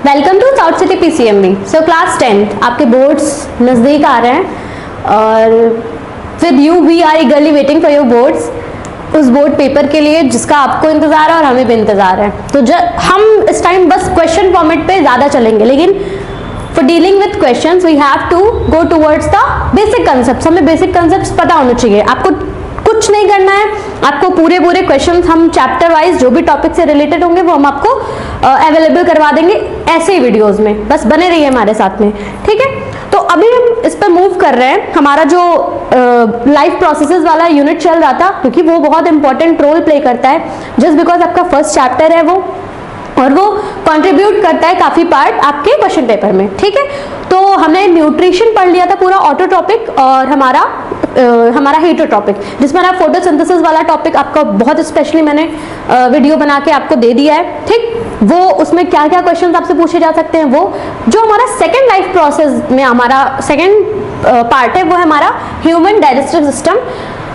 Welcome to south city PCMB. So class 10 आपके boards नज़दीक आ रहे हैं और with you we are eagerly waiting for your boards, उस बोर्ड पेपर के लिए जिसका आपको इंतजार है और हमें भी इंतजार है। तो हम इस टाइम बस क्वेश्चन फॉर्मेट पे ज़्यादा चलेंगे, लेकिन for dealing with questions we have to go towards the basic concept. हमें बेसिक कंसेप्ट पता होने चाहिए। आपको कुछ नहीं करना है, आपको पूरे क्वेश्चंस हम चैप्टर वाइज जो भी टॉपिक से रिलेटेड होंगे वो हम आपको अवेलेबल करवा देंगे ऐसे ही वीडियोस में। बस बने रहिए हमारे साथ में, ठीक है। तो अभी हम इस पर मूव कर रहे हैं। हमारा जो लाइफ प्रोसेसेस वाला यूनिट चल रहा था, क्योंकि वो बहुत इंपॉर्टेंट रोल प्ले करता है जस्ट बिकॉज आपका फर्स्ट चैप्टर है वो, और वो कंट्रीब्यूट करता है काफी पार्ट आपके क्वेश्चन पेपर में, ठीक है। तो हमने न्यूट्रिशन पढ़ लिया था पूरा ऑटो टॉपिक, और हमारा हीटो टॉपिक, जिसमें ना फोटोसिंथेसिस वाला टॉपिक आपका बहुत स्पेशली मैंने वीडियो बना के आपको दे दिया है, ठीक। वो उसमें क्या क्या क्वेश्चंस आपसे पूछे जा सकते हैं, वो जो हमारा सेकेंड लाइफ प्रोसेस में हमारा सेकेंड पार्ट है वो है हमारा ह्यूमन डाइजेस्टिव सिस्टम,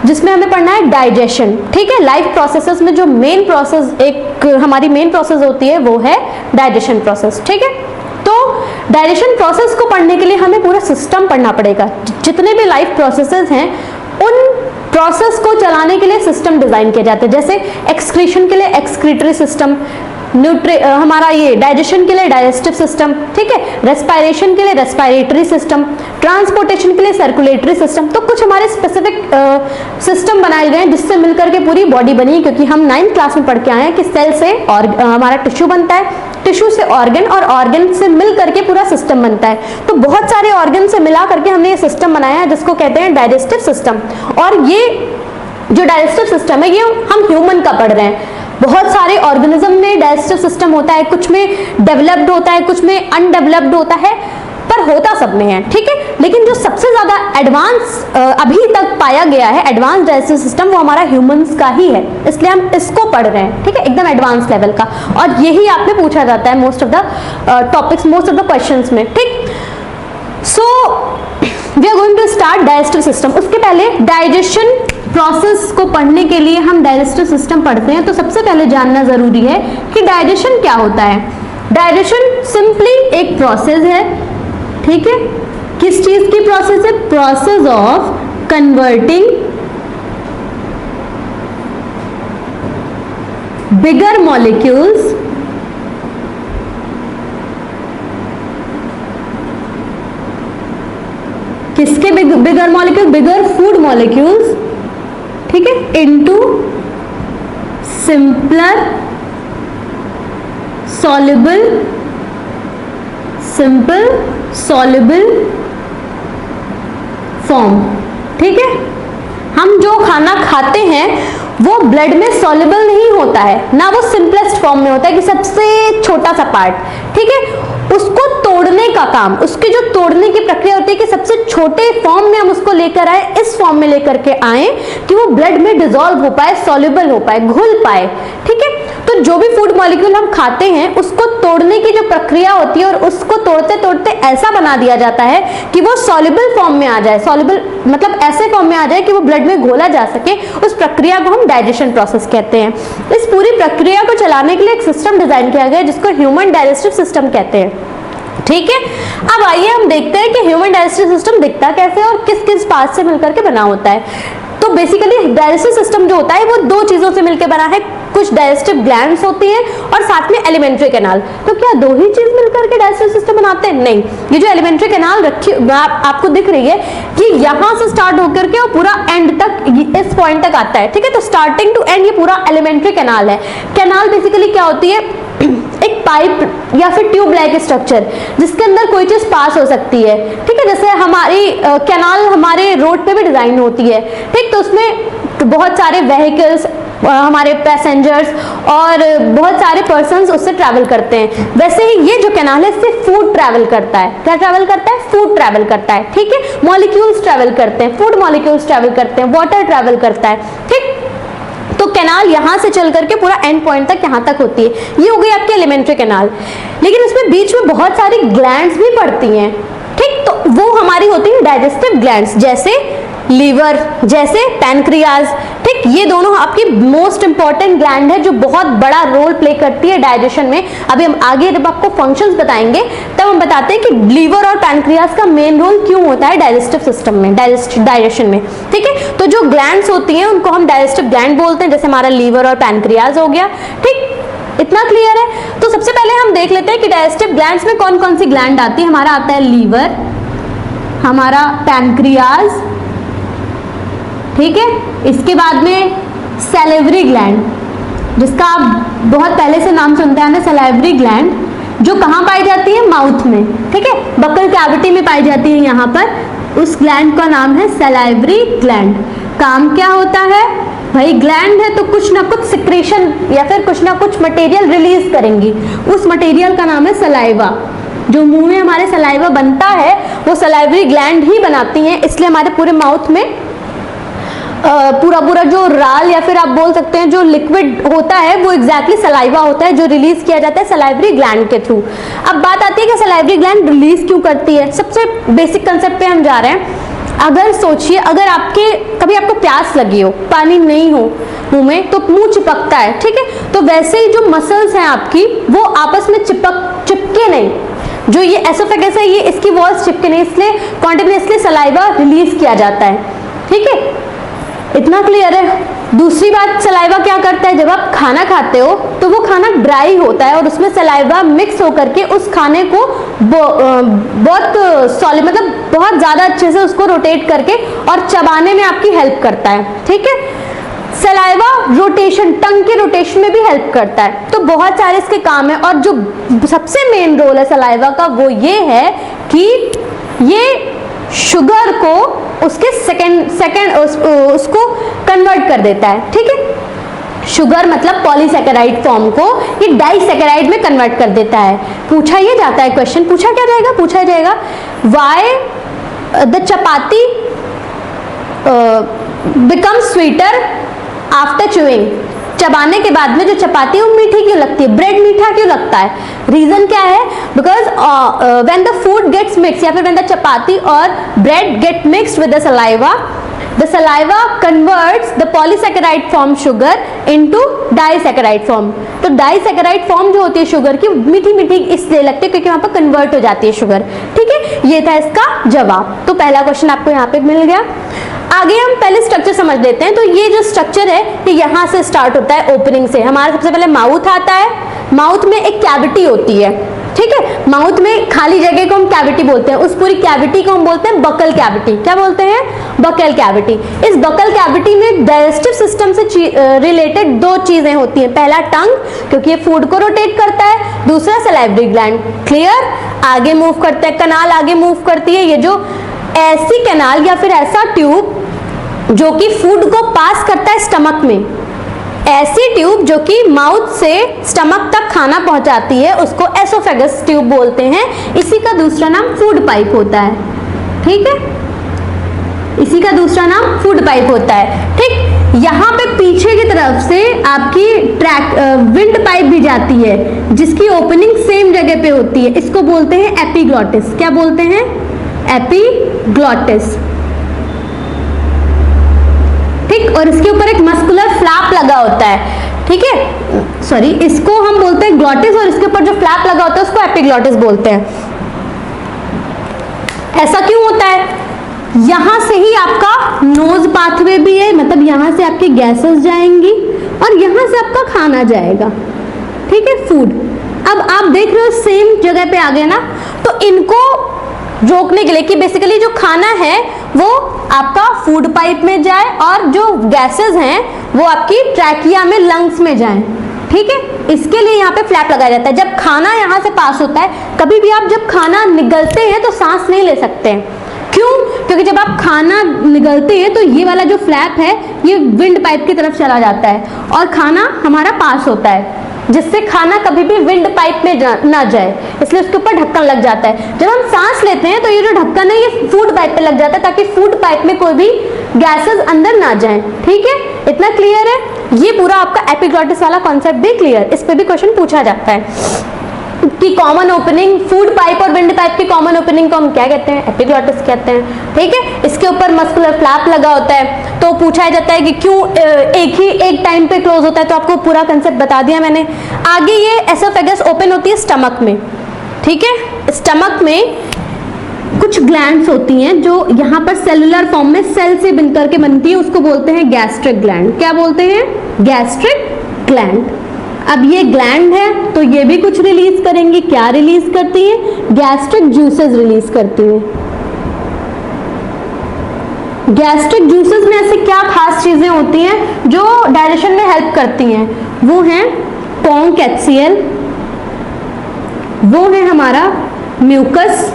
जिसमें हमें पढ़ना है डाइजेशन, ठीक है। लाइफ प्रोसेसेस में जो मेन प्रोसेस हमारी मेन प्रोसेस होती है वो है डाइजेशन प्रोसेस, ठीक है। तो डाइजेशन प्रोसेस को पढ़ने के लिए हमें पूरा सिस्टम पढ़ना पड़ेगा। जितने भी लाइफ प्रोसेसेस हैं उन प्रोसेस को चलाने के लिए सिस्टम डिजाइन किए जाते हैं। जैसे एक्सक्रीशन के लिए एक्सक्रीटरी सिस्टम, हमारा ये डाइजेशन के लिए डाइजेस्टिव सिस्टम, ठीक है। रेस्पिरेशन के लिए रेस्पिरेटरी सिस्टम, ट्रांसपोर्टेशन के लिए सर्कुलेटरी सिस्टम। तो कुछ हमारे स्पेसिफिक सिस्टम बनाए गए हैं जिससे मिलकर के पूरी बॉडी बनी है, क्योंकि हम 9th क्लास में पढ़ के आए हैं कि सेल से और हमारा टिश्यू बनता है, टिश्यू से ऑर्गन, और ऑर्गन से मिल करके पूरा सिस्टम बनता है। तो बहुत सारे ऑर्गन से मिला करके हमने ये सिस्टम बनाया है जिसको कहते हैं डाइजेस्टिव सिस्टम। और ये जो डाइजेस्टिव सिस्टम है ये हम ह्यूमन का पढ़ रहे हैं। बहुत सारे ऑर्गेनिज्म में डाइजेस्टिव सिस्टम होता है, कुछ में डेवलप्ड होता है, कुछ में अनडेवलप्ड होता है, पर होता सब में है, ठीक है। लेकिन जो सबसे ज्यादा एडवांस अभी तक पाया गया है एडवांस डाइजेस्टिव सिस्टम, वो हमारा ह्यूमंस का ही है, इसलिए हम इसको पढ़ रहे हैं, ठीक है, एकदम एडवांस लेवल का। और यही आपने पूछा जाता है most of the topics, most of the questions में, ठीक। So we are going to start digestive system. उसके पहले डाइजेशन प्रोसेस को पढ़ने के लिए हम डाइजेस्टिव सिस्टम पढ़ते हैं, तो सबसे पहले जानना जरूरी है कि डाइजेशन क्या होता है। डाइजेशन सिंपली एक प्रोसेस है, ठीक है। किस चीज की प्रोसेस है? Process of converting bigger molecules किसके बिगर मॉलिक्यूल? बिगर फूड मॉलिक्यूल्स, ठीक है, into simpler simple soluble form, ठीक है। हम जो खाना खाते हैं वो ब्लड में सॉल्युबल नहीं होता है, ना वो सिंपलेस्ट फॉर्म में होता है कि सबसे छोटा सा पार्ट, ठीक है। उसको तोड़ने का काम, उसकी जो तोड़ने की प्रक्रिया होती है कि सबसे छोटे फॉर्म में हम उसको लेकर आए, इस फॉर्म में लेकर के आए कि वो ब्लड में डिसॉल्व हो पाए, सॉल्युबल हो पाए, घुल पाए, ठीक है। तो जो भी फूड मॉलिक्यूल हम खाते हैं उसको तोड़ने की जो प्रक्रिया होती है, और उसको तोड़ते तोड़ते ऐसा बना दिया जाता है कि वो सॉल्युबल फॉर्म में आ जाए, सॉल्युबल मतलब ऐसे फॉर्म में आ जाए कि वो ब्लड में घोला जा सके। उस प्रक्रिया को हम डाइजेशन प्रोसेस कहते हैं। इस पूरी प्रक्रिया को चलाने के लिए एक सिस्टम डिजाइन किया गया है जिसको ह्यूमन डाइजेस्टिव सिस्टम कहते हैं, ठीक है। अब आइए हम देखते हैं कि ह्यूमन डाइजेस्टिव सिस्टम दिखता कैसे है और किस किस पार्ट से मिलकर के बना होता है। तो बेसिकली डाइजेस्टिव सिस्टम जो होता है वो दो चीजों से मिलकर बना है। कुछ डाइजेस्टिव ग्लैंड्स होती हैं और साथ में एलिमेंट्री कैनाल। तो क्या दो ही चीज मिलकर के डाइजेस्टिव सिस्टम बनाते हैं? नहीं। ये जो एलिमेंट्री कैनाल रखी आपको दिख रही है कि यहां से स्टार्ट होकर के और पूरा एंड तक, इस पॉइंट तक आता है, ठीक है। तो स्टार्टिंग टू एंड ये पूरा एलिमेंट्री कैनाल है। कैनाल बेसिकली क्या होती है? एक पाइप या फिर ट्यूब लाइक स्ट्रक्चर जिसके अंदर कोई चीज पास हो सकती है, ठीक है। जैसे हमारी कैनाल हमारे रोड पे भी डिजाइन होती है, ठीक। तो उसमें बहुत सारे व्हीकल्स, हमारे पैसेंजर्स और बहुत सारे पर्सन्स उससे ट्रैवल करते हैं। वैसे ही ये जो कैनाल है इससे फूड ट्रैवल करता है। क्या ट्रैवल करता है? फूड ट्रैवल करता है, ठीक है। मॉलिक्यूल्स ट्रैवल करते हैं, फूड मॉलिक्यूल्स ट्रैवल करते हैं, वाटर ट्रैवल करता है, ठीक। तो कैनाल यहां से चल करके पूरा एंड पॉइंट तक यहां तक होती है। ये हो गई आपकी एलिमेंट्री कैनाल। लेकिन इसमें बीच में बहुत सारी ग्लैंड्स भी पड़ती हैं, ठीक। तो वो हमारी होती है डाइजेस्टिव ग्लैंड्स, जैसे लीवर, जैसे पैनक्रियाज, ठीक। ठीक, ये दोनों आपकी मोस्ट इंपॉर्टेंट ग्लैंड है जो बहुत बड़ा रोल प्ले करती है डाइजेशन में। अभी हम आगे जब आपको फंक्शंस बताएंगे तब हम बताते हैं कि लीवर और पैनक्रियास का मेन रोल क्यों होता है डाइजेस्टिव सिस्टम में, डाइजेशन में। ठीक है, तो जो ग्लैंड्स होती हैं उनको हम डाइजेस्टिव ग्लैंड बोलते हैं, जैसे हमारा लीवर और पैनक्रियास हो गया। ठीक, इतना क्लियर है। तो सबसे पहले हम देख लेते हैं कि डाइजेस्टिव ग्लैंड्स में कौन कौन सी ग्लैंड आती है। हमारा आता है लीवर, हमारा पैनक्रियास, ठीक है, इसके बाद में सैलिवरी ग्लैंड, जिसका आप बहुत पहले से नाम सुनते हैं ना, सैलिवरी ग्लैंड, जो कहाँ पाई जाती है, माउथ में। ठीक है, बकल कैविटी में पाई जाती है यहाँ पर। उस ग्लैंड का नाम है सैलिवरी ग्लैंड। काम क्या होता है भाई, ग्लैंड है तो कुछ ना कुछ सिक्रेशन या फिर कुछ ना कुछ मटेरियल रिलीज करेंगी, उस मटेरियल का नाम है सलाइवा। जो मुंह में हमारे सलाइवा बनता है वो सलाइवरी ग्लैंड ही बनाती हैं, इसलिए हमारे पूरे माउथ में पूरा जो राल या फिर आप बोल सकते हैं जो लिक्विड होता है वो एग्जैक्टली सलाइवा होता है, जो रिलीज किया जाता है सलाइवरी ग्लैंड के थ्रू। अब बात आती है कि सलाइवरी ग्लैंड रिलीज क्यों करती है। सबसे बेसिक कंसेप्ट पे हम जा रहे हैं। अगर सोचिए, अगर कभी आपको प्यास लगी हो, पानी नहीं हो मुंह में, तो मुंह चिपकता है। ठीक है, तो वैसे ही जो मसल्स हैं आपकी वो आपस में चिपके नहीं, जो ये एसोफेगस है ये इसकी वॉल्स चिपके नहीं, इसलिए कॉन्टिन्यूअसली सलाइवा रिलीज किया जाता है। ठीक है, इतना क्लियर है। दूसरी बात, सलाइवा क्या करता है, जब आप खाना खाते हो तो वो खाना ड्राई होता है और उसमें सलाइवा मिक्स होकर के उस खाने को बहुत सॉलिड, मतलब बहुत ज्यादा अच्छे से उसको रोटेट करके और चबाने में आपकी हेल्प करता है। ठीक है, सलाइवा रोटेशन, टंग के रोटेशन में भी हेल्प करता है। तो बहुत सारे इसके काम है, और जो सबसे मेन रोल है सलाइवा का वो ये है कि ये शुगर को उसके सेकंड उसको कन्वर्ट कर देता है। ठीक है, शुगर मतलब पॉलीसैकेराइड फॉर्म को ये डाइसैकेराइड में कन्वर्ट कर देता है। पूछा ये जाता है क्वेश्चन, पूछा जाएगा why the chapati become sweeter after chewing. चबाने के बाद में जो चपाती है वो मीठी क्यों लगती है, ब्रेड मीठा क्यों लगता है, रीजन क्या है, because when the food gets mix या फिर व्हेन द चपाती और bread get mixed with the saliva converts the polysaccharide form sugar into disaccharide form. तो डाइसैकेराइड फॉर्म जो होती है शुगर की मीठी मीठी इसलिए लगती है क्योंकि वहां पर कन्वर्ट हो जाती है शुगर। ठीक है, ये था इसका जवाब। तो पहला क्वेश्चन आपको यहाँ पे मिल गया। आगे हम पहले स्ट्रक्चर समझ लेते हैं। तो ये जो स्ट्रक्चर है ये यहाँ से स्टार्ट होता है, ओपनिंग से। हमारा सबसे पहले माउथ आता है, माउथ में एक कैविटी होती है। ठीक है, माउथ में खाली जगह को हम कैविटी बोलते हैं, उस पूरी कैविटी को हम बोलते हैं बकल कैविटी। क्या बोलते हैं, बकल कैविटी। इस बकल कैविटी में डाइजेस्टिव सिस्टम से रिलेटेड दो चीजें होती हैं, पहला टंग क्योंकि ये फूड को रोटेट करता है, दूसरा सलाइवरी ग्लैंड। क्लियर, आगे मूव करते हैं, कनाल आगे मूव करती है। ये जो ऐसी कैनाल या फिर ऐसा ट्यूब जो कि फूड को पास करता है स्टमक में, ऐसी ट्यूब जो कि माउथ से स्टमक तक खाना पहुंचाती है उसको एसोफेगस ट्यूब बोलते हैं। इसी का दूसरा नाम फूड पाइप होता है। ठीक है, इसी का दूसरा नाम फूड पाइप होता है। ठीक, यहाँ पे पीछे की तरफ से आपकी विंड पाइप भी जाती है जिसकी ओपनिंग सेम जगह पे होती है, इसको बोलते हैं एपिग्लॉटिस। क्या बोलते हैं, एपिग्लॉटिस। ठीक, और इसके ऊपर एक मस्कुलर फ्लैप लगा होता है। ठीक है, सॉरी, इसको हम बोलते हैं ग्लॉटिस और इसके ऊपर जो फ्लैप लगा होता है उसको एपिग्लॉटिस बोलते हैं। ऐसा क्यों होता है, यहां से ही आपका नोज पाथवे भी है, मतलब यहां से आपकी गैसेस जाएंगी और यहां से आपका खाना जाएगा। ठीक है, फूड। अब आप देख रहे हो सेम जगह पे आ गए ना, तो इनको रोकने के लिए कि बेसिकली जो खाना है वो आपका फूड पाइप में जाए और जो गैसेस हैं वो आपकी ट्रैकिया में, लंग्स में जाएं। ठीक है, इसके लिए यहाँ पे फ्लैप लगाया जाता है। जब खाना यहाँ से पास होता है, कभी भी आप जब खाना निगलते हैं तो सांस नहीं ले सकते हैं। क्यों, क्योंकि जब आप खाना निगलते हैं तो ये वाला जो फ्लैप है ये विंड पाइप की तरफ चला जाता है और खाना हमारा पास होता है, जिससे खाना कभी भी विंड पाइप में ना जाए, इसलिए उसके ऊपर ढक्कन लग जाता है। जब हम सांस लेते हैं तो ये जो ढक्कन है ये फूड पाइप पे लग जाता है ताकि फूड पाइप में कोई भी गैसेस अंदर ना जाएं। ठीक है, इतना क्लियर है। ये पूरा आपका एपिग्लॉटिस वाला कॉन्सेप्ट भी क्लियर, इस पे भी क्वेश्चन पूछा जाता है। की कॉमन ओपनिंग, फूड पाइप और विंड पाइप की कॉमन ओपनिंग को हम क्या कहते हैं? एपिग्लॉटिस कहते हैं। ठीक है, इसके ऊपर मस्कुलर फ्लैप लगा होता है। तो पूछा जाता है कि क्यों एक टाइम पे क्लोज होता है, तो आपको पूरा कंसेप्ट बता दिया मैंने। आगे ये एसोफेगस ओपन होती है स्टमक में। ठीक है, स्टमक में कुछ ग्लैंड्स होती हैं जो यहाँ पर सेलुलर फॉर्म में सेल से बन करके बनती है, उसको बोलते हैं गैस्ट्रिक ग्लैंड। क्या बोलते हैं? Gastric gland. अब ये ग्लैंड है तो ये भी कुछ रिलीज करेंगी। क्या रिलीज करती है? गैस्ट्रिक जूसेस रिलीज करती है। गैस्ट्रिक जूसेस में ऐसे क्या खास चीजें होती हैं जो डाइजेशन में हेल्प करती हैं? वो हैं कॉन्क HCl, वो है हमारा म्यूकस,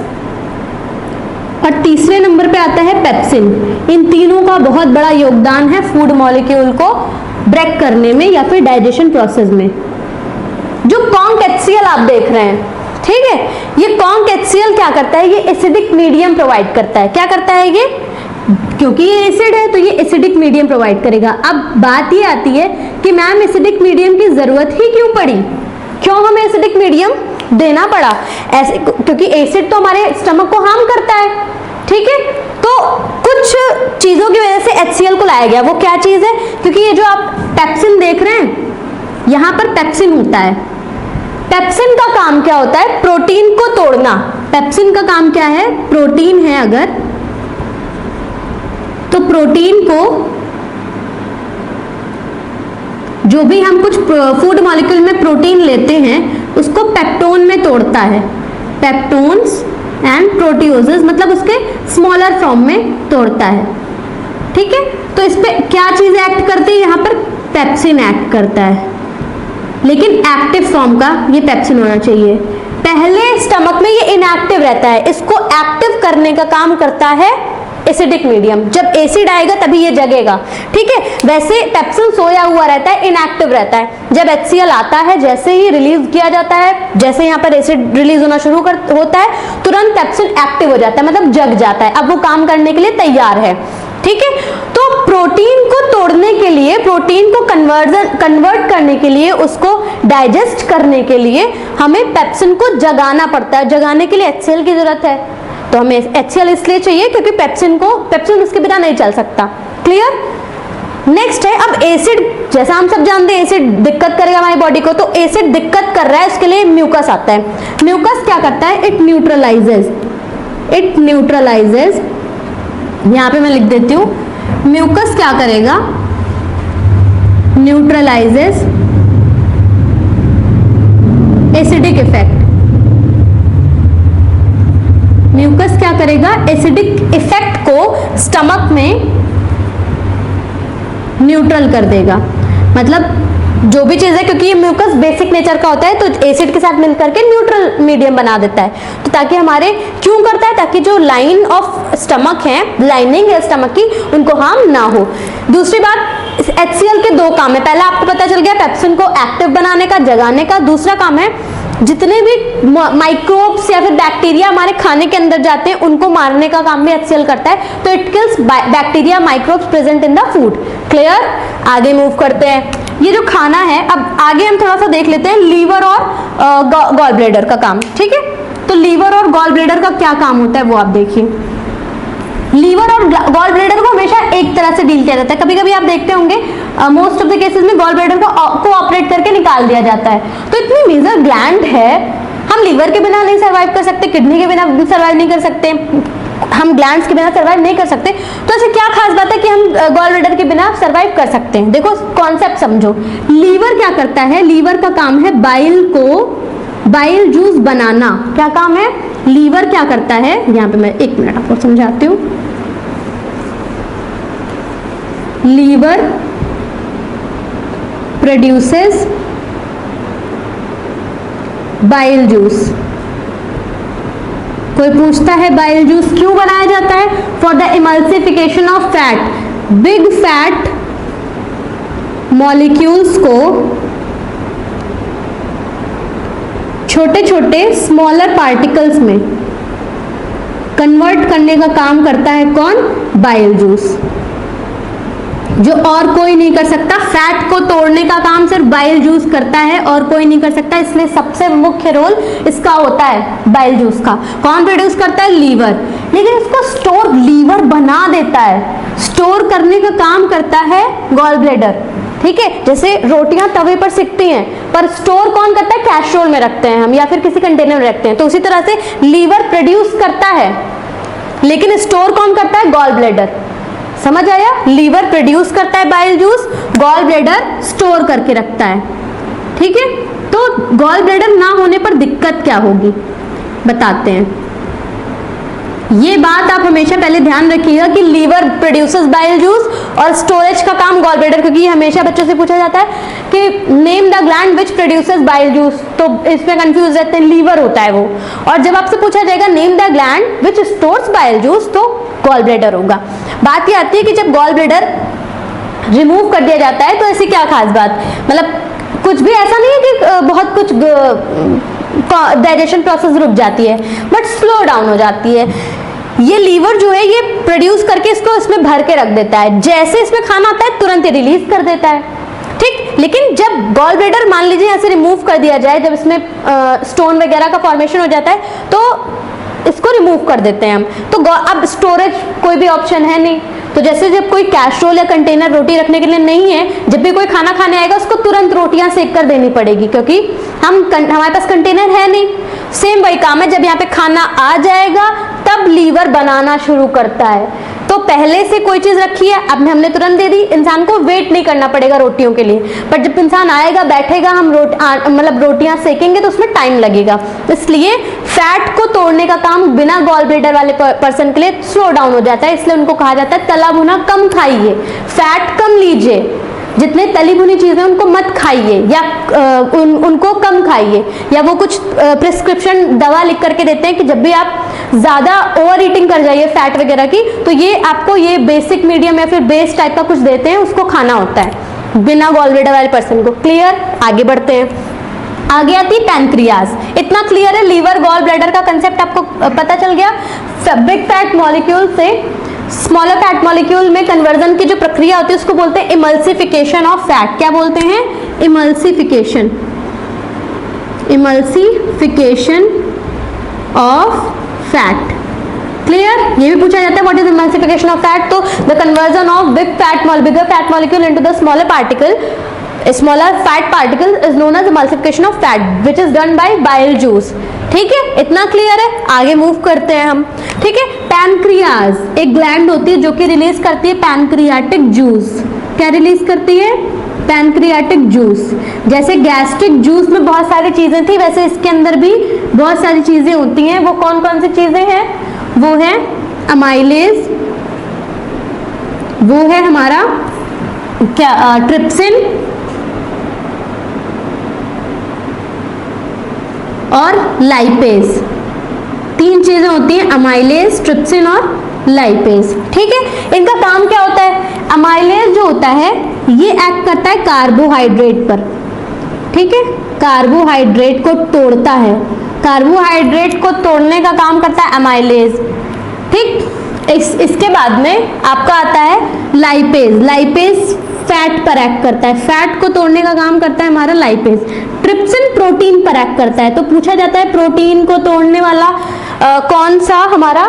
और तीसरे नंबर पे आता है पेप्सिन। इन तीनों का बहुत बड़ा योगदान है फूड मॉलिक्यूल को ब्रेक करने में या फिर डाइजेशन प्रोसेस में। जो कॉन्क HCl आप देख रहे हैं, ठीक है, ये कॉन्क HCl क्या करता है? ये एसिडिक मीडियम प्रोवाइड करता है। क्या करता है ये? क्योंकि ये एसिड है तो ये एसिडिक मीडियम प्रोवाइड करेगा। अब बात ये आती है कि मैम एसिडिक मीडियम की जरूरत ही क्यों पड़ी? क्यों हमें एसिडिक मीडियम देना पड़ा? ऐसे क्योंकि एसिड तो हमारे स्टमक को हार्म करता है। ठीक है, तो कुछ चीजों की वजह से HCl को लाया गया। वो क्या चीज है? क्योंकि ये जो आप पेप्सिन देख रहे हैं, यहां पर पेप्सिन होता है। पेप्सिन का काम क्या होता है? प्रोटीन को तोड़ना। पेप्सिन का काम क्या है? प्रोटीन है अगर, तो प्रोटीन को, जो भी हम कुछ फूड मॉलिक्यूल में प्रोटीन लेते हैं उसको पेप्टोन में तोड़ता है। पेप्टोन्स एंड प्रोटियोजेस, मतलब उसके स्मॉलर फॉर्म में तोड़ता है। ठीक है, तो इस पे क्या चीज एक्ट करती है? यहाँ पर पेप्सिन एक्ट करता है, लेकिन एक्टिव फॉर्म का ये पेप्सिन होना चाहिए। पहले स्टमक में ये इनएक्टिव रहता है, इसको एक्टिव करने का काम करता है एसिडिक मीडियम। जब एसिड आएगा तभी ये जगेगा। ठीक है, वैसे पेप्सिन सोया हुआ रहता है, इनएक्टिव रहता है। जब HCl आता है, जैसे ही रिलीज किया जाता है, जैसे यहाँ पर एसिड रिलीज होना शुरू होता है, तुरंत पेप्सिन एक्टिव हो जाता है, मतलब जग जाता है। अब वो काम करने के लिए तैयार है। ठीक है, तो प्रोटीन को तोड़ने के लिए, प्रोटीन को कन्वर्ट करने के लिए, उसको डाइजेस्ट करने के लिए हमें पेप्सिन को जगाना पड़ता है। जगाने के लिए HCl की जरूरत है, तो हमें HCl इसलिए चाहिए क्योंकि पेप्सिन उसके बिना नहीं चल सकता। क्लियर? नेक्स्ट है, अब एसिड, जैसा हम सब जानते हैं एसिड दिक्कत करेगा हमारी बॉडी को, तो एसिड दिक्कत कर रहा है, उसके लिए म्यूकस आता है। म्यूकस क्या करता है? इट न्यूट्रलाइजेज, यहां पे मैं लिख देती हूं, म्यूकस क्या करेगा? न्यूट्रलाइजेज एसिडिक इफेक्ट। म्यूकस क्या करेगा? एसिडिक इफेक्ट को स्टमक में न्यूट्रल कर देगा। मतलब जो भी चीज है, क्योंकि ये म्यूकस बेसिक नेचर का होता है, तो एसिड के साथ मिलकर के न्यूट्रल मीडियम बना देता है। तो ताकि हमारे, क्यों करता है? ताकि जो लाइन ऑफ स्टमक है, लाइनिंग है स्टमक की, उनको हार्म ना हो। दूसरी बात, HCl के दो काम है। पहला आपको पता चल गया पेप्सिन को एक्टिव बनाने का, जगाने का। दूसरा काम है जितने भी माइक्रोब्स या फिर बैक्टीरिया हमारे खाने के अंदर जाते हैं उनको मारने का काम भी HCl करता है। तो it kills bacteria microbes present in the food. Clear? आगे मूव करते हैं। ये जो खाना है, अब आगे हम थोड़ा सा देख लेते हैं लीवर और गॉल ब्लैडर का काम। ठीक है, तो लीवर और गॉल ब्लैडर का क्या काम होता है वो आप देखिए। लीवर और गॉल ब्लैडर को हमेशा एक तरह से डील किया जाता है। कभी कभी आप देखते होंगे मोस्ट ऑफ द केसेस में गॉल ब्लैडर को ऑपरेट करके निकाल दिया जाता है। तो इतनी मेजर ग्लैंड है, हम लीवर के बिना नहीं सर्वाइव कर सकते, किडनी के बिना सर्वाइव नहीं कर सकते, हम ग्लैंड्स के बिना सर्वाइव नहीं कर सकते। तो ऐसे क्या खास बात है कि हम गॉल ब्लैडर के बिना सर्वाइव कर सकते हैं? देखो कॉन्सेप्ट समझो। लीवर क्या करता है? लीवर का काम है बाइल जूस बनाना। क्या काम है? लीवर क्या करता है? यहां पे मैं 1 मिनट आपको समझाती हूं। Liver produces bile juice. कोई पूछता है बाइल जूस क्यों बनाया जाता है? For the emulsification of fat. Big fat molecules को छोटे छोटे स्मॉलर पार्टिकल्स में कन्वर्ट करने का काम करता है कौन? Bile juice. जो और कोई नहीं कर सकता। फैट को तोड़ने का काम सिर्फ बाइल जूस करता है और कोई नहीं कर सकता, इसलिए सबसे मुख्य रोल इसका होता है बाइल जूस का। कौन प्रोड्यूस करता है? लीवर। लेकिन इसको स्टोर लीवर बना देता है, स्टोर करने का काम करता है गॉल ब्लैडर। ठीक है, जैसे रोटियां तवे पर सिकती हैं, पर स्टोर कौन करता है? कैस्ट्रोल में रखते हैं हम या फिर किसी कंटेनर में रखते हैं। तो उसी तरह से लीवर प्रोड्यूस करता है, लेकिन स्टोर कौन करता है? Gall bladder. समझ आया? लीवर प्रोड्यूस करता है bile juice, gall bladder store करके रखता है। ठीक है, तो गॉल ब्लैडर ना होने पर दिक्कत क्या होगी बताते हैं। ये बात आप हमेशा पहले ध्यान रखिएगा कि लीवर प्रोड्यूसेस बाइल जूस और स्टोरेज का काम गॉल ब्लैडर, क्योंकि ये हमेशा बच्चों से पूछा जाता है कि name the gland which produces bile juice, तो इसमें कंफ्यूज रहते हैं, लीवर होता है वो। और जब आपसे पूछा जाएगा name the gland which stores bile juice, तो गॉल ब्लैडर होगा। बात ये आती है कि जब गॉल ब्लैडर रिमूव कर दिया जाता है तो ऐसी क्या खास बात, मतलब कुछ भी ऐसा नहीं है कि बहुत कुछ डाइजेशन प्रोसेस रुक जाती है, बट स्लो डाउन हो जाती है। ये लीवर जो है ये प्रोड्यूस करके इसको इसमें भर के रख देता है, जैसे इसमें खाना आता है तुरंत ही रिलीज कर देता है। ठीक, लेकिन जब गॉल ब्लैडर मान लीजिए ऐसे रिमूव कर दिया जाए, जब इसमें स्टोन वगैरह का फॉर्मेशन हो जाता है, तो इसको रिमूव कर देते हैं हम। तो अब स्टोरेज कोई भी ऑप्शन है नहीं, तो जैसे जब कोई कैस्ट्रोल या कंटेनर रोटी रखने के लिए नहीं है, जब भी कोई खाना खाने आएगा उसको तुरंत रोटियां सेक कर देनी पड़ेगी, क्योंकि हमारे पास कंटेनर है नहीं। सेम वही काम है, जब यहाँ पे खाना आ जाएगा तब लीवर बनाना शुरू करता है। तो पहले से कोई चीज रखी है, अब हमने तुरंत दे दी, इंसान को वेट नहीं करना पड़ेगा रोटियों के लिए। पर जब इंसान आएगा बैठेगा, हम मतलब रोटियां सेकेंगे तो उसमें टाइम लगेगा। इसलिए फैट को तोड़ने का काम बिना गॉल ब्लैडर वाले पर्सन के लिए स्लो डाउन हो जाता है, इसलिए उनको कहा जाता है तला भुना कम खाइए, फैट कम लीजिए, जितने तली भुनी चीजें उनको मत खाइए, या उनको कम खाइए। या वो कुछ प्रिस्क्रिप्शन दवा लिख करके देते हैं कि जब भी आप ज्यादा ओवर ईटिंग कर जाइए फैट वगैरह की, तो ये आपको ये बेसिक मीडियम या फिर बेस टाइप का कुछ देते हैं, उसको खाना होता है बिना गॉल ब्लैडर वाले पर्सन को। क्लियर? आगे बढ़ते हैं। आगे आती है पैनक्रियाज। इतना क्लियर है, लीवर गॉल ब्लैडर का कंसेप्ट आपको पता चल गया। बिग फैट मॉलिक्यूल से स्मॉलर फैट मॉलिक्यूल में कन्वर्जन की जो प्रक्रिया होती है उसको बोलते हैं इमल्सिफिकेशन ऑफ फैट। क्या बोलते हैं? Emulsification, emulsification of fat. Clear? ये भी पूछा जाता है what is emulsification of fat. तो the conversion of bigger fat molecule into the smaller particle, smaller fat particle is known as emulsification of fat which is done by bile juice। ठीक है, इतना clear है। आगे move करते हैं हम। ठीक है, पैनक्रियाज एक ग्लैंड होती है जो कि रिलीज करती है पैनक्रियाटिक जूस। क्या रिलीज करती है? Pancreatic juice. जैसे गैस्ट्रिक जूस में बहुत सारी चीजें थी, वैसे इसके अंदर भी बहुत सारी चीजें होती हैं। वो कौन कौन सी चीजें हैं? वो है अमाइलेज, वो है हमारा क्या ट्रिप्सिन और लाइपेज। तीन चीजें होती हैं, अमाइलेज, ट्रिप्सिन और लाइपेज। ठीक है, इनका काम क्या होता है? अमाइलेज जो होता है ये एक्ट करता है कार्बोहाइड्रेट पर। ठीक है, कार्बोहाइड्रेट को तोड़ता है, कार्बोहाइड्रेट को तोड़ने का काम करता है अमाइलेज। ठीक, इसके बाद में आपका आता है लाइपेज। लाइपेज फैट पर एक्ट करता है, फैट को तोड़ने का काम करता है हमारा लाइपेज। ट्रिप्सिन प्रोटीन पर एक्ट करता है। तो पूछा जाता है प्रोटीन को तोड़ने वाला कौन सा हमारा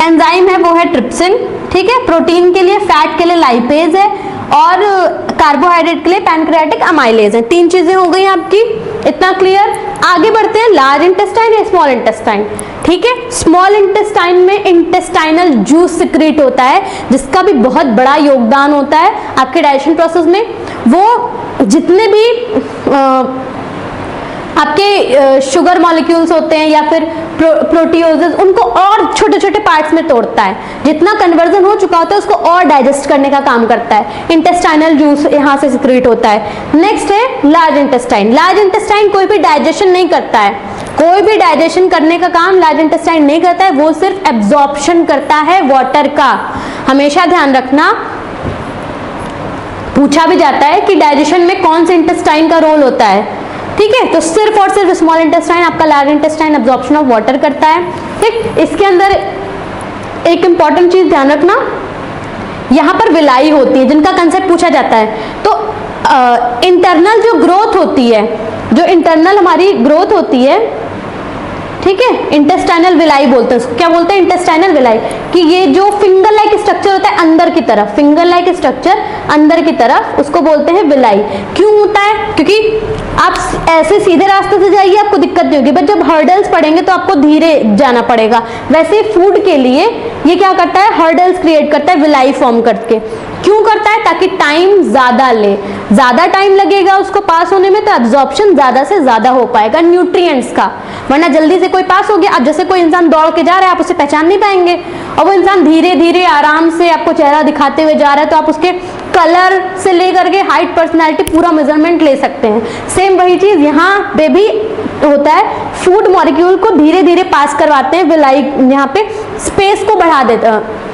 एंजाइम है? वो है ट्रिप्सिन। ठीक है, प्रोटीन के लिए, फैट के लिए लाइपेज है और कार्बोहाइड्रेट के लिए पैनक्रियाटिक अमाइलेज है। तीन चीजें हो गई आपकी। इतना क्लियर? आगे बढ़ते हैं। लार्ज इंटेस्टाइन या स्मॉल इंटेस्टाइन। ठीक है, स्मॉल इंटेस्टाइन में इंटेस्टाइनल जूस सिक्रीट होता है, जिसका भी बहुत बड़ा योगदान होता है आपके डाइजेशन प्रोसेस में। वो जितने भी आपके शुगर मॉलिक्यूल्स होते हैं या फिर प्रोटीओजेस, उनको और छोटे छोटे पार्ट्स में तोड़ता है। जितना कन्वर्जन हो चुका होता है उसको और डाइजेस्ट करने का काम करता है। इंटेस्टाइनल जूस यहाँ से सिक्रीट होता है। नेक्स्ट है लार्ज इंटेस्टाइन। लार्ज इंटेस्टाइन कोई भी डाइजेशन नहीं करता है, कोई भी डाइजेशन करने का काम लार्ज इंटेस्टाइन नहीं करता है, वो सिर्फ एब्जॉर्प्शन करता है वाटर का। हमेशा ध्यान रखना, पूछा भी जाता है कि डाइजेशन में कौन से इंटेस्टाइन का रोल होता है। ठीक है, तो सिर्फ और सिर्फ स्मॉल इंटेस्टाइन, आपका large intestine absorption of water करता है। ठीक, इसके अंदर एक इंपॉर्टेंट चीज ध्यान रखना यहाँ पर विलाई होती है जिनका कंसेप्ट पूछा जाता है। तो इंटरनल जो ग्रोथ होती है, जो इंटरनल हमारी ग्रोथ होती है, ठीक है, इंटेस्टाइनल विलाई बोलते हैं उसको। क्या बोलते हैं? Intestinal villi. कि ये जो फिंगर लाइक स्ट्रक्चर होता है अंदर की तरफ, फिंगर लाइक स्ट्रक्चर अंदर की तरफ, उसको बोलते हैं विलाई। क्यों होता है? क्योंकि आप ऐसे सीधे रास्ते से जाइए आपको दिक्कत नहीं होगी, बट जब हर्डल्स पड़ेंगे तो आपको धीरे जाना पड़ेगा। वैसे फूड के लिए ये क्या करता है? हर्डल्स क्रिएट करता है विलाई फॉर्म करके। क्यों करता है? ताकि टाइम ज्यादा ले, ज्यादा टाइम लगेगा उसको पास होने में, तो एब्जॉर्प्शन ज्यादा से ज्यादा हो पाएगा न्यूट्रिएंट्स का। वरना जल्दी से कोई पास हो गया, अब जैसे कोई इंसान दौड़ के जा रहा है आप उसे पहचान नहीं पाएंगे, और वो इंसान धीरे धीरे आराम से आपको चेहरा दिखाते हुए जा रहा है तो आप उसके कलर से लेकर के हाइट, पर्सनैलिटी पूरा मेजरमेंट ले सकते हैं। सेम वही चीज यहाँ पे भी होता है, फूड मॉलिक्यूल को धीरे धीरे पास करवाते हैं विलाई, यहाँ पे स्पेस को बढ़ा देता है,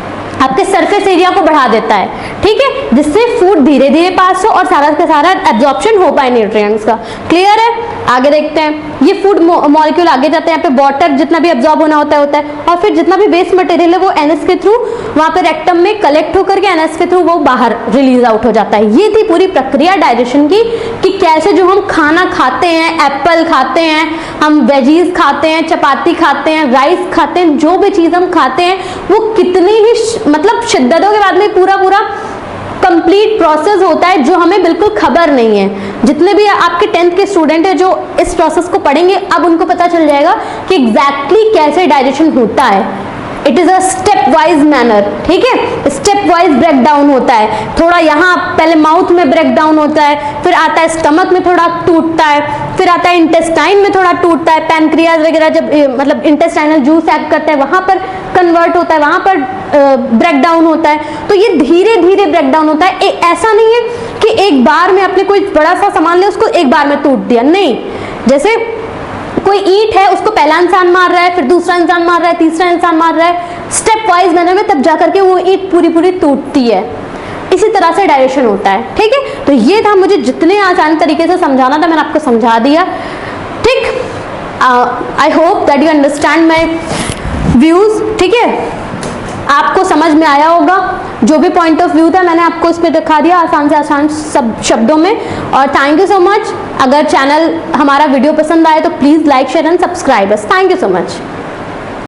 आपके सरफेस एरिया को बढ़ा देता है, ठीक है, जिससे फूड धीरे धीरे पास हो और सारा का सारा एब्जॉर्प्शन हो पाए न्यूट्रिएंट्स का। क्लियर है? आगे देखते हैं। ये फूड मॉलिक्यूल आगे जाते हैं, यहाँ पे वाटर जितना भी एब्जॉर्ब होना होता है, और फिर जितना भी वेस्ट मटेरियल है वो एनएस के थ्रू वहां पे रेक्टम में कलेक्ट होकर के एनएस के थ्रू वो बाहर रिलीज आउट हो जाता है। ये थी पूरी प्रक्रिया डाइजेशन की, कि कैसे जो हम खाना खाते हैं, एप्पल खाते हैं, हम वेजीज खाते हैं, चपाती खाते हैं, राइस खाते हैं, जो भी चीज हम खाते हैं वो कितनी ही मतलब शिद्दतों के बाद में पूरा कंप्लीट प्रोसेस होता है जो हमें बिल्कुल खबर नहीं है। जितने भी आपके 10th के स्टूडेंट है जो इस प्रोसेस को पढ़ेंगे, अब उनको पता चल जाएगा कि एग्जैक्टली कैसे डाइजेशन होता है। It is a step wise manner, ठीक है, स्टेप वाइज ब्रेक डाउन होता है। थोड़ा यहाँ पहले माउथ में ब्रेक डाउन होता है, फिर आता है स्टमक में थोड़ा टूटता है, फिर आता है इंटेस्टाइन में थोड़ा टूटता है, पैनक्रियाज वगैरह जब मतलब इंटेस्टाइनल जूस एक्ट करता है वहां पर कन्वर्ट होता है, वहां पर ब्रेक डाउन होता है। तो ये धीरे धीरे ब्रेक डाउन होता है। ऐसा नहीं है कि एक बार में आपने कोई बड़ा सा सामान लिया उसको एक बार में टूट दिया, नहीं। जैसे कोई ईंट है, उसको पहला इंसान मार रहा है, फिर दूसरा इंसान मार रहा है, तीसरा इंसान मार रहा है, स्टेप वाइज मैनर में, तब जाकर के वो ईंट पूरी पूरी टूटती है। इसी तरह से डाइजेशन होता है, ठीक है। तो ये था, मुझे जितने आसान तरीके से समझाना था मैंने आपको समझा दिया, ठीक। I hope that you understand my views, ठीक है। आपको समझ में आया होगा, जो भी पॉइंट ऑफ व्यू था मैंने आपको इस पे दिखा दिया आसान से आसान सब शब्दों में। और थैंक यू सो मच। अगर चैनल हमारा वीडियो पसंद आए तो please like, share and subscribe us. Thank you so much.